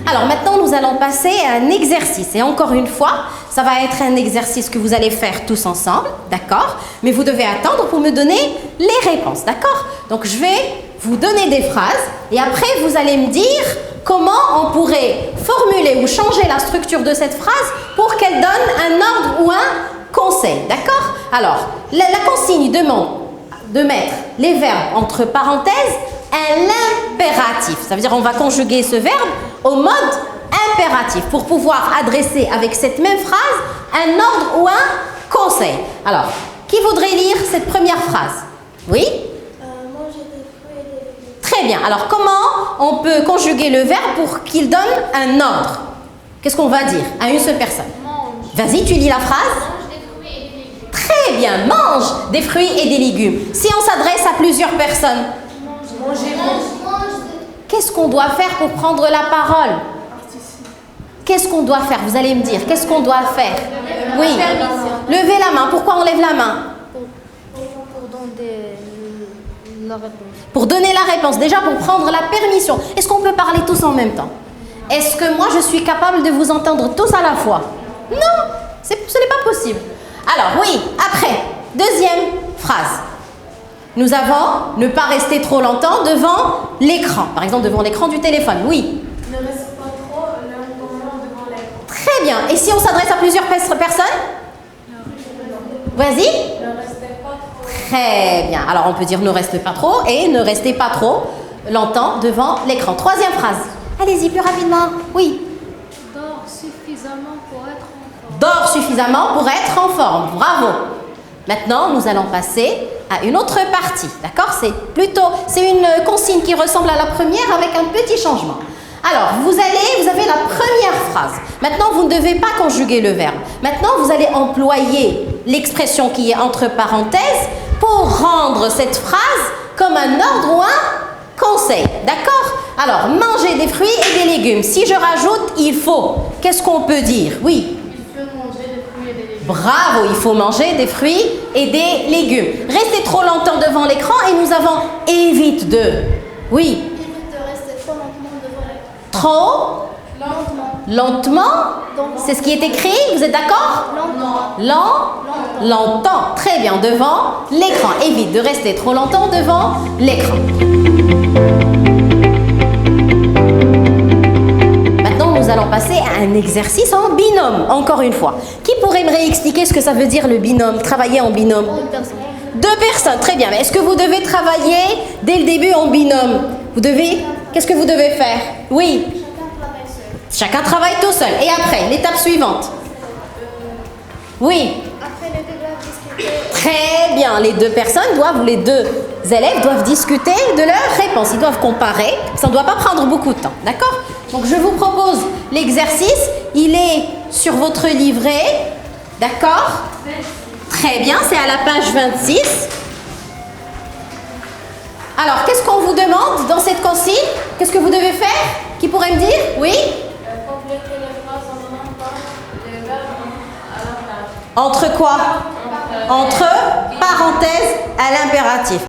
Alors maintenant, nous allons passer à un exercice. Et encore une fois, ça va être un exercice que vous allez faire tous ensemble, d'accord? Mais vous devez attendre pour me donner les réponses, d'accord? Donc je vais vous donner des phrases et après vous allez me dire comment on pourrait formuler ou changer la structure de cette phrase pour qu'elle donne un ordre ou un conseil, d'accord? Alors, la consigne demande de mettre les verbes entre parenthèses à l'impératif. Ça veut dire qu'on va conjuguer ce verbe au mode impératif pour pouvoir adresser avec cette même phrase un ordre ou un conseil. Alors, qui voudrait lire cette première phrase? Oui? Manger des fruits et des légumes. Très bien. Alors, comment on peut conjuguer le verbe pour qu'il donne un ordre? Qu'est-ce qu'on va dire à une seule personne? Mange. Vas-y, tu lis la phrase. Mange des fruits et des légumes. Très bien. Mange des fruits et des légumes. Si on s'adresse à plusieurs personnes, Manger. qu'est-ce qu'on doit faire pour prendre la parole? Qu'est-ce qu'on doit faire? Vous allez me dire, qu'est-ce qu'on doit faire? Oui. Levez la main. Pourquoi on lève la main? Pour donner la réponse. Pour donner la réponse. Déjà, pour prendre la permission. Est-ce qu'on peut parler tous en même temps? Est-ce que moi, je suis capable de vous entendre tous à la fois? Non, ce n'est pas possible. Alors, oui, après, deuxième phrase. Nous avons ne pas rester trop longtemps devant l'écran. Par exemple, devant l'écran du téléphone. Oui. Ne reste pas trop longtemps devant l'écran. Très bien. Et si on s'adresse à plusieurs personnes? Vas-y. Ne restez pas trop. Très bien. Alors, on peut dire ne restez pas trop et ne restez pas trop longtemps devant l'écran. Troisième phrase. Allez-y, plus rapidement. Oui. Dors suffisamment pour être en forme. Dors suffisamment pour être en forme. Bravo. Maintenant, nous allons passer à une autre partie. D'accord? C'est une consigne qui ressemble à la première avec un petit changement. Alors, vous avez la première phrase. Maintenant, vous ne devez pas conjuguer le verbe. Maintenant, vous allez employer l'expression qui est entre parenthèses pour rendre cette phrase comme un ordre ou un conseil. D'accord? Alors, manger des fruits et des légumes. Si je rajoute il faut, qu'est-ce qu'on peut dire? Oui. Il faut manger des fruits et des légumes. Bravo, il faut manger des fruits et des légumes. Restez trop longtemps devant l'écran et nous avons évite de. Oui. Évite de rester trop lentement devant l'écran. Trop lentement. C'est ce qui est écrit, vous êtes d'accord? Longtemps. Très bien, devant l'écran. Évite de rester trop longtemps devant l'écran. Maintenant, nous allons passer à un exercice en binôme, encore une fois. Qui pourrait me réexpliquer ce que ça veut dire le binôme, travailler en binôme? Une personne. Deux personnes, très bien. Mais est-ce que vous devez travailler dès le début en binôme? Vous devez? Qu'est-ce que vous devez faire? Oui. Chacun travaille tout seul. Et après, l'étape suivante? Oui. Après, les deux doivent discuter. Très bien. Les deux élèves doivent discuter de leurs réponses. Ils doivent comparer. Ça ne doit pas prendre beaucoup de temps. D'accord? Donc, je vous propose l'exercice. Il est sur votre livret. D'accord? Très bien. C'est à la page 26. Alors, qu'est-ce qu'on vous demande dans cette consigne? Qu'est-ce que vous devez faire? Qui pourrait me dire? Oui? Compléter les phrases en donnant les verbes à l'impératif. Entre quoi? Entre parenthèses à l'impératif.